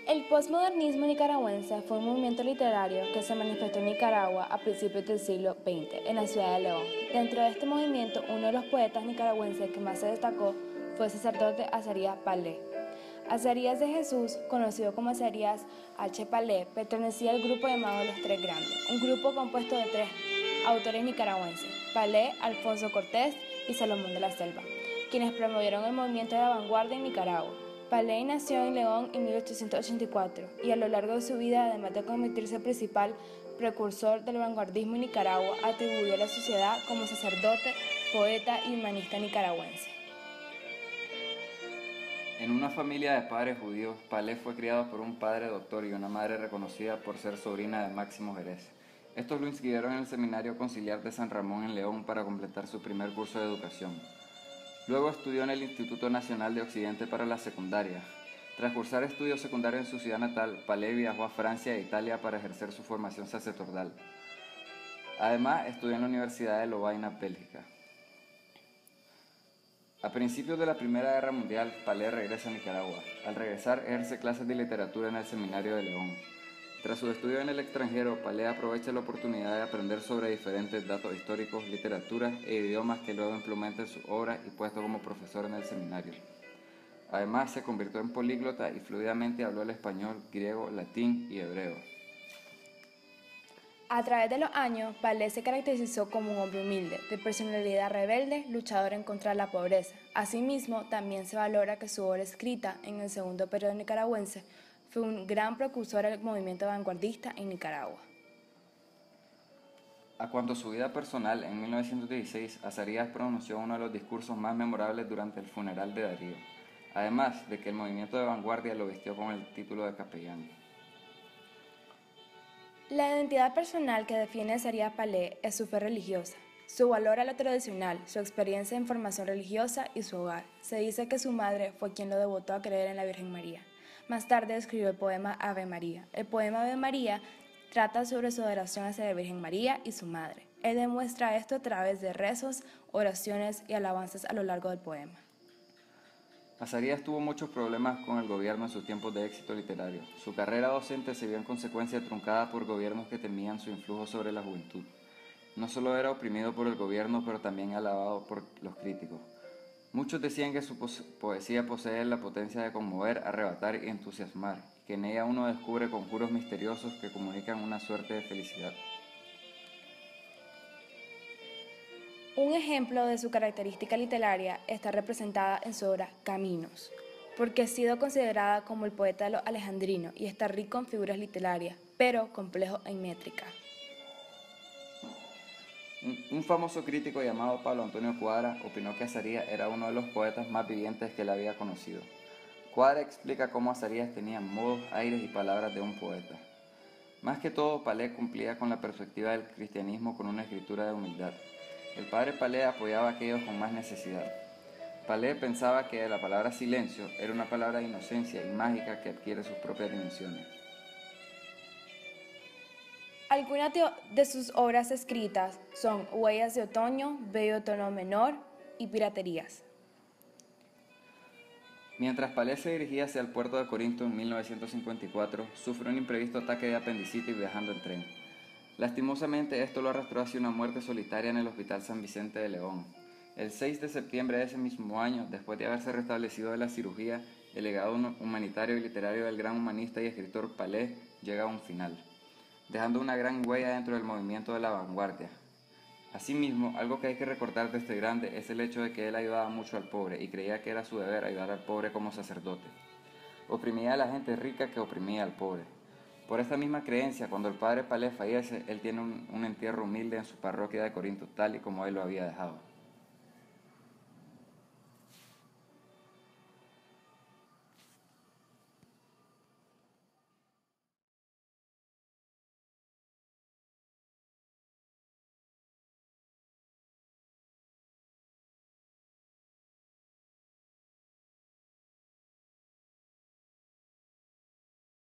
El posmodernismo nicaragüense fue un movimiento literario que se manifestó en Nicaragua a principios del siglo XX, en la ciudad de León. Dentro de este movimiento, uno de los poetas nicaragüenses que más se destacó fue el sacerdote Azarías Palé. Azarías de Jesús, conocido como Azarías H. Palé, pertenecía al grupo llamado Los Tres Grandes, un grupo compuesto de tres autores nicaragüenses, Palé, Alfonso Cortés y Salomón de la Selva, quienes promovieron el movimiento de la vanguardia en Nicaragua. Paley nació en León en 1884 y a lo largo de su vida, además de convertirse en principal precursor del vanguardismo en Nicaragua, atribuyó a la sociedad como sacerdote, poeta y humanista nicaragüense. En una familia de padres judíos, Palé fue criado por un padre doctor y una madre reconocida por ser sobrina de Máximo Jerez. Estos lo inscribieron en el Seminario Conciliar de San Ramón en León para completar su primer curso de educación. Luego estudió en el Instituto Nacional de Occidente para la secundaria. Tras cursar estudios secundarios en su ciudad natal, Palé viajó a Francia e Italia para ejercer su formación sacerdotal. Además, estudió en la Universidad de Lovaina, Bélgica. A principios de la Primera Guerra Mundial, Palé regresa a Nicaragua. Al regresar, ejerce clases de literatura en el Seminario de León. Tras su estudio en el extranjero, Palé aprovecha la oportunidad de aprender sobre diferentes datos históricos, literatura e idiomas que luego implementa en su obra y puesto como profesor en el seminario. Además, se convirtió en políglota y fluidamente habló el español, griego, latín y hebreo. A través de los años, Palé se caracterizó como un hombre humilde, de personalidad rebelde, luchador en contra de la pobreza. Asimismo, también se valora que su obra escrita en el segundo periodo nicaragüense fue un gran precursor del movimiento vanguardista en Nicaragua. A cuanto a su vida personal, en 1916, Azarías pronunció uno de los discursos más memorables durante el funeral de Darío, además de que el movimiento de vanguardia lo vistió con el título de capellán. La identidad personal que define a Azarías Palé es su fe religiosa, su valor a lo tradicional, su experiencia en formación religiosa y su hogar. Se dice que su madre fue quien lo devotó a creer en la Virgen María. Más tarde escribió el poema Ave María. El poema Ave María trata sobre su adoración hacia la Virgen María y su madre. Él demuestra esto a través de rezos, oraciones y alabanzas a lo largo del poema. Azarías tuvo muchos problemas con el gobierno en sus tiempos de éxito literario. Su carrera docente se vio en consecuencia truncada por gobiernos que temían su influjo sobre la juventud. No solo era oprimido por el gobierno, pero también alabado por los críticos. Muchos decían que su poesía posee la potencia de conmover, arrebatar y entusiasmar, que en ella uno descubre conjuros misteriosos que comunican una suerte de felicidad. Un ejemplo de su característica literaria está representada en su obra Caminos, porque ha sido considerada como el poeta de los alejandrinos y está rico en figuras literarias, pero complejo en métrica. Un famoso crítico llamado Pablo Antonio Cuadra opinó que Azarías era uno de los poetas más vivientes que él había conocido. Cuadra explica cómo Azarías tenía modos, aires y palabras de un poeta. Más que todo, Palé cumplía con la perspectiva del cristianismo con una escritura de humildad. El padre Palé apoyaba a aquellos con más necesidad. Palé pensaba que la palabra silencio era una palabra de inocencia y mágica que adquiere sus propias dimensiones. Algunas de sus obras escritas son Huellas de Otoño, Bello Tono Menor y Piraterías. Mientras Palé se dirigía hacia el puerto de Corinto en 1954, sufrió un imprevisto ataque de apendicitis viajando en tren. Lastimosamente, esto lo arrastró hacia una muerte solitaria en el Hospital San Vicente de León. El 6 de septiembre de ese mismo año, después de haberse restablecido de la cirugía, el legado humanitario y literario del gran humanista y escritor Palé llega a un final, dejando una gran huella dentro del movimiento de la vanguardia. Asimismo, algo que hay que recordar de este grande es el hecho de que él ayudaba mucho al pobre y creía que era su deber ayudar al pobre como sacerdote. Oprimía a la gente rica que oprimía al pobre. Por esta misma creencia, cuando el padre Palé fallece, él tiene un entierro humilde en su parroquia de Corinto, tal y como él lo había dejado.